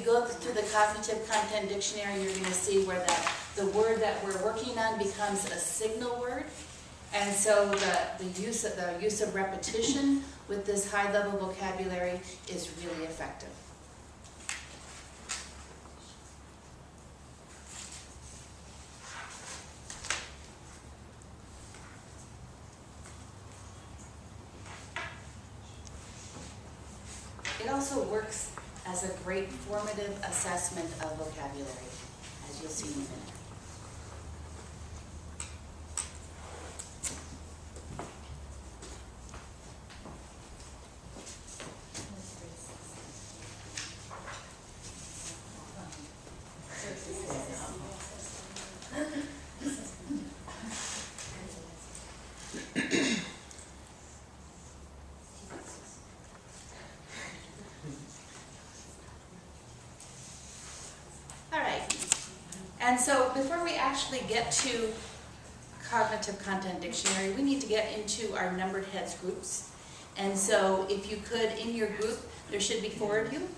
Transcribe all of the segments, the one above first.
you go through the cognitive content dictionary, you're going to see where the word that we're working on becomes a signal word. And so the use of repetition with this high-level vocabulary is really effective. It also works as a great formative assessment of vocabulary, as you'll see in a minute. And so before we actually get to cognitive content dictionary, we need to get into our numbered heads groups. And so if you could, in your group, there should be 4 of you.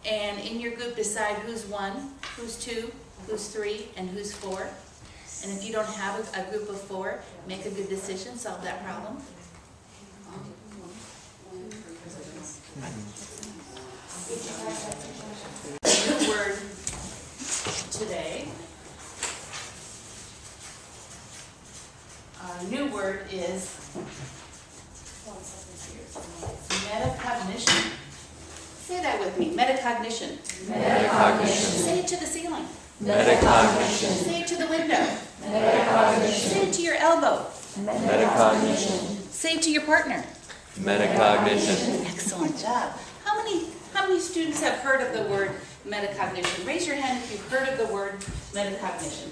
And in your group, decide who's 1, who's 2, who's 3, and who's 4. And if you don't have a group of 4, make a good decision, solve that problem. New word today. Our new word is metacognition. Say that with me, metacognition. Metacognition. Say it to the ceiling. Metacognition. Say it to the window. Metacognition. Say it to your elbow. Metacognition. Say it to your partner. Metacognition. Excellent job. How many students have heard of the word metacognition? Raise your hand if you've heard of the word metacognition.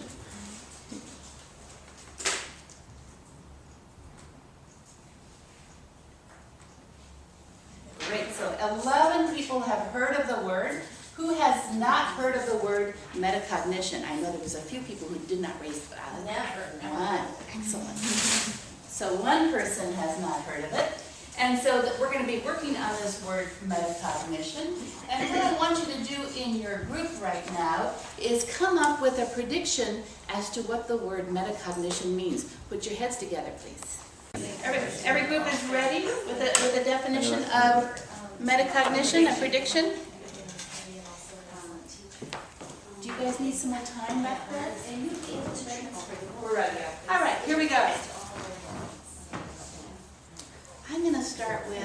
Great, so 11 people have heard of the word. Who has not heard of the word metacognition? I know there was a few people who did not raise their hand. Never. One, excellent. So one person has not heard of it. And so we're going to be working on this word metacognition. And what I want you to do in your group right now is come up with a prediction as to what the word metacognition means. Put your heads together, please. Every group is ready with a definition of metacognition, a prediction? Do you guys need some more time back there? We're ready. All right, here we go. I'm going to start with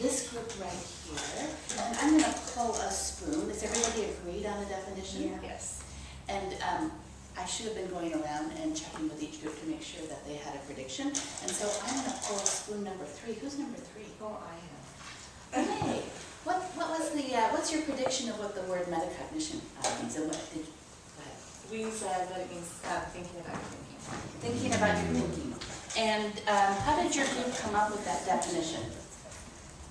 this group right here, and I'm going to pull a spoon. Is everybody agreed on the definition? Yes. And I should have been going around and checking with each group to make sure that they had a prediction. And so I'm going to pull spoon number 3. Who's number 3? Oh, I am. Hey, what's your prediction of what the word metacognition means? And what did? Go ahead. We said that it means thinking about your thinking. Thinking about your thinking. And how did your group come up with that definition?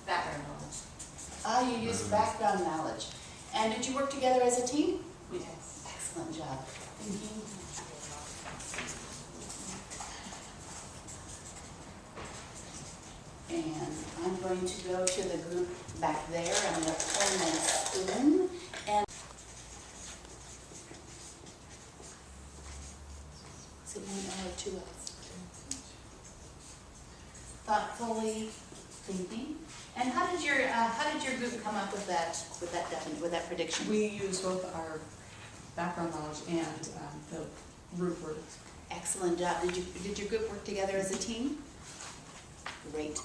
Background knowledge. You used background knowledge. And did you work together as a team? We did. Excellent job. Thinking. And I'm going to go to the group back there. I'm going to pull my spoon. And is it 1 or 2 else? Thoughtfully thinking. And how did your group come up with that prediction? We use both our background knowledge and the root word. Excellent job. Did your group work together as a team? Great.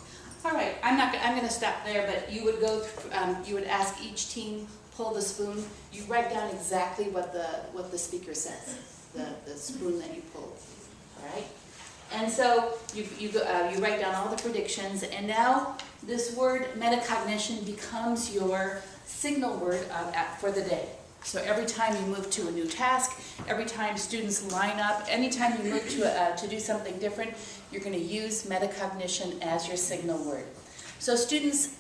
All right. I'm going to stop there. But you would go through, you would ask each team, pull the spoon. You write down exactly what the speaker says. The spoon that you pulled. All right. And so you write down all the predictions, and now this word metacognition becomes your signal word for the day. So every time you move to a new task, every time students line up, anytime you move to do something different, you're going to use metacognition as your signal word. So students,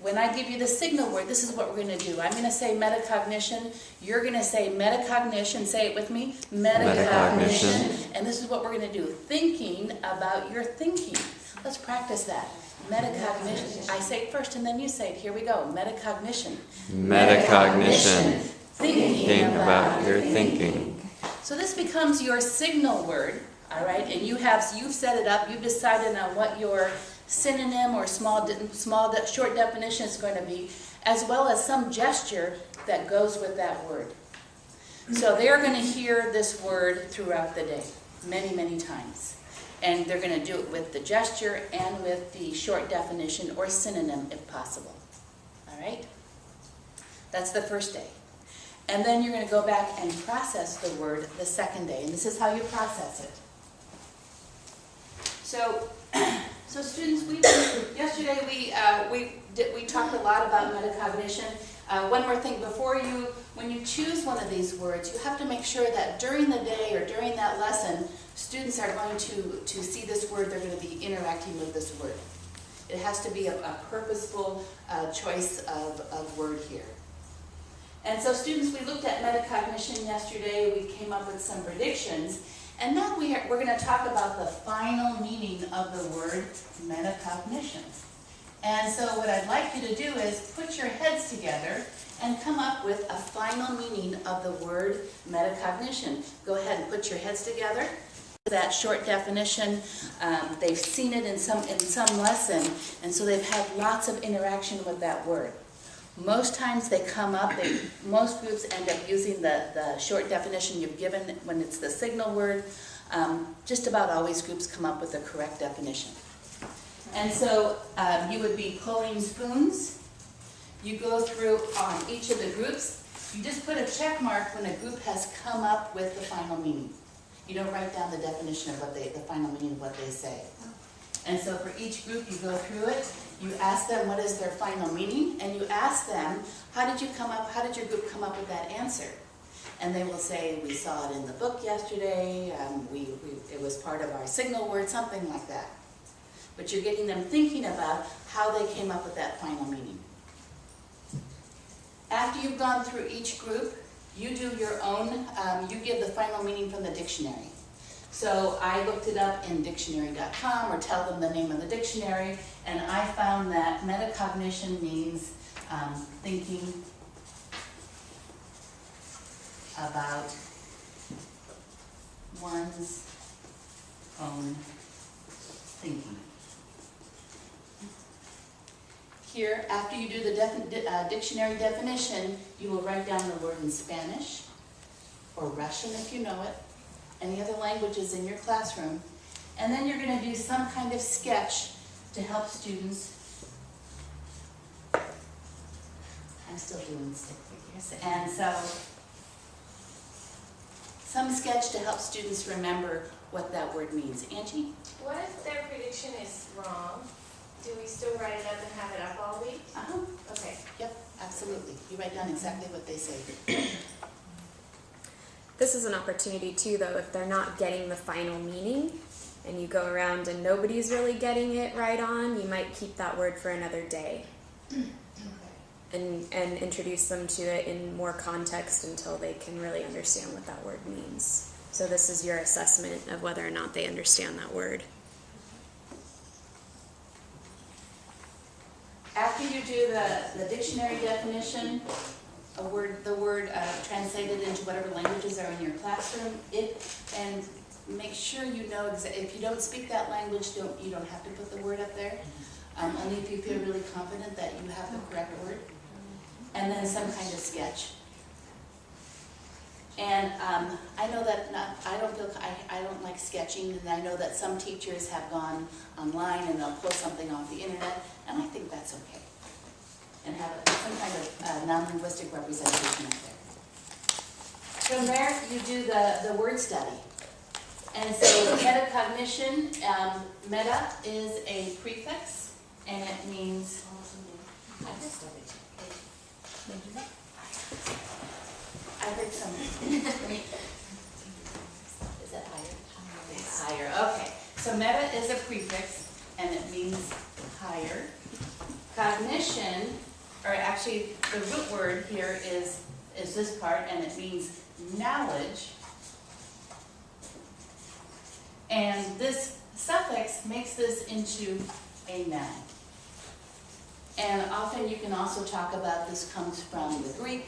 when I give you the signal word, this is what we're going to do. I'm going to say metacognition. You're going to say metacognition. Say it with me. Metacognition. And this is what we're going to do. Thinking about your thinking. Let's practice that. Metacognition. I say it first and then you say it. Here we go. Metacognition. Metacognition. Thinking About your thinking. So this becomes your signal word, all right? And you've set it up. You've decided on what your synonym or short definition is going to be, as well as some gesture that goes with that word. So they are going to hear this word throughout the day, many, many times. And they're going to do it with the gesture and with the short definition or synonym if possible. All right? That's the first day. And then you're going to go back and process the word the second day. And this is how you process it. So students, yesterday we talked a lot about metacognition. One more thing, when you choose one of these words, you have to make sure that during the day or during that lesson, students are going to see this word, they're going to be interacting with this word. It has to be a purposeful choice of word here. And so students, we looked at metacognition yesterday, we came up with some predictions, and now we're going to talk about the final meaning of the word metacognition. And so what I'd like you to do is put your heads together and come up with a final meaning of the word metacognition. Go ahead and put your heads together. That short definition, they've seen it in some lesson, and so they've had lots of interaction with that word. Most times they come up, most groups end up using the short definition you've given when it's the signal word. Just about always groups come up with the correct definition. And so you would be pulling spoons. You go through on each of the groups. You just put a check mark when a group has come up with the final meaning. You don't write down the definition of the final meaning of what they say. And so for each group, you go through it. You ask them what is their final meaning, and you ask them, how did your group come up with that answer? And they will say, we saw it in the book yesterday, it was part of our signal word, something like that. But you're getting them thinking about how they came up with that final meaning. After you've gone through each group, you do your own, you give the final meaning from the dictionary. So I looked it up in dictionary.com or tell them the name of the dictionary, and I found that metacognition means thinking about one's own thinking. Here, after you do the dictionary definition, you will write down the word in Spanish or Russian if you know it, any other languages in your classroom, and then you're going to do some kind of sketch to help students. I'm still doing stick figures, and so some sketch to help students remember what that word means. Angie? What if their prediction is wrong? Do we still write it up and have it up all week? Uh-huh. Okay. Yep, absolutely. You write down exactly what they say. This is an opportunity too, though, if they're not getting the final meaning and you go around and nobody's really getting it right on, you might keep that word for another day and introduce them to it in more context until they can really understand what that word means. So this is your assessment of whether or not they understand that word. After you do the dictionary definition, the word translated into whatever languages are in your classroom, and make sure you know if you don't speak that language, you don't have to put the word up there. Only if you feel really confident that you have the correct word, and then some kind of sketch. And I know that I don't like sketching, and I know that some teachers have gone online and they'll pull something off the internet, and I think that's okay. And have some kind of non-linguistic representation up there. From there, you do the word study. And so metacognition, meta is a prefix, and it means, I heard some, is that higher? It's higher, okay. So meta is a prefix, and it means higher. Cognition, or actually the root word here is this part, and it means knowledge. And this suffix makes this into a noun. And often you can also talk about this comes from the Greek.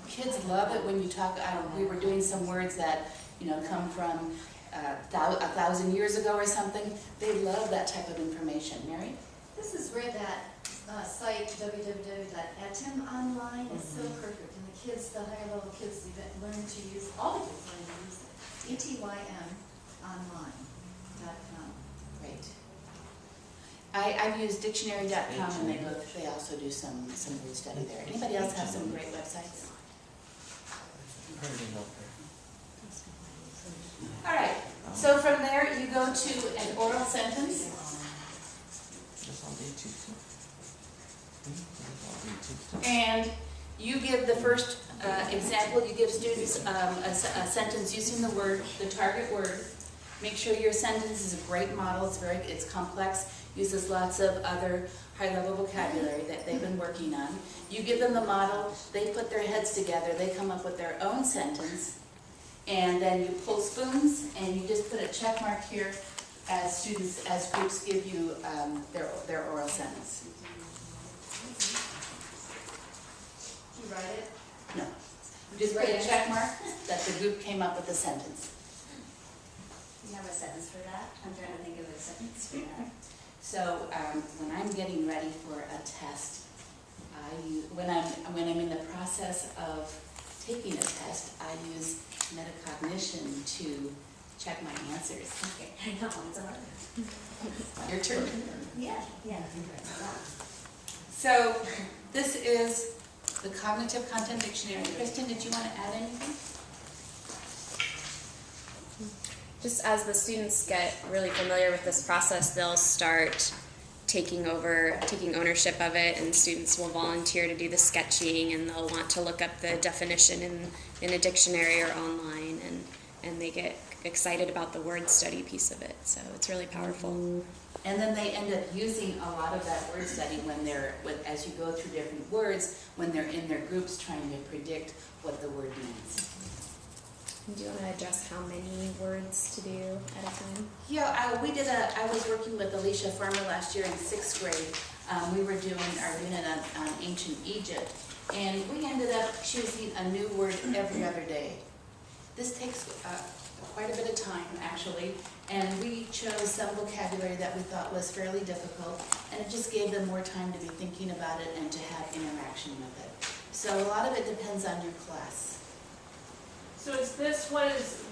Kids love it when you talk, we were doing some words that, come from 1,000 years ago or something. They love that type of information. Mary? This is where that site www.etymonline is so perfect, and the kids, the higher level kids, even learn to use, all the kids learn to use it. ETYMonline.com. Great. I've used dictionary.com, and they also do some word study there. Anybody else have some great websites? All right, so from there you go to an oral sentence, and you give the first example. You give students a sentence using the target word. Make sure your sentence is a great model. It's complex. Uses lots of other high-level vocabulary that they've been working on. You give them the model. They put their heads together. They come up with their own sentence. And then you pull spoons, and you just put a check mark here as groups give you their oral sentence. Did you write it? No. You just put a check mark that the group came up with a sentence. You have a sentence for that? I'm trying to think of a sentence for that. So when I'm getting ready for a test, when I'm in the process of taking a test, I use metacognition to check my answers. Okay, I know, it's hard. Your turn. Yeah. So this is the Cognitive Content Dictionary. Kristen, did you want to add anything? Just as the students get really familiar with this process, they'll start taking ownership of it, and students will volunteer to do the sketching, and they'll want to look up the definition in a dictionary or online, and they get excited about the word study piece of it. So it's really powerful. And then they end up using a lot of that word study as you go through different words, when they're in their groups trying to predict what the word means. Do you want to address how many words to do at a time? Yeah, I was working with Alicia Farmer last year in 6th grade. We were doing our unit on ancient Egypt, and we ended up choosing a new word every other day. This takes quite a bit of time, actually, and we chose some vocabulary that we thought was fairly difficult, and it just gave them more time to be thinking about it and to have interaction with it. So a lot of it depends on your class. So is this, what is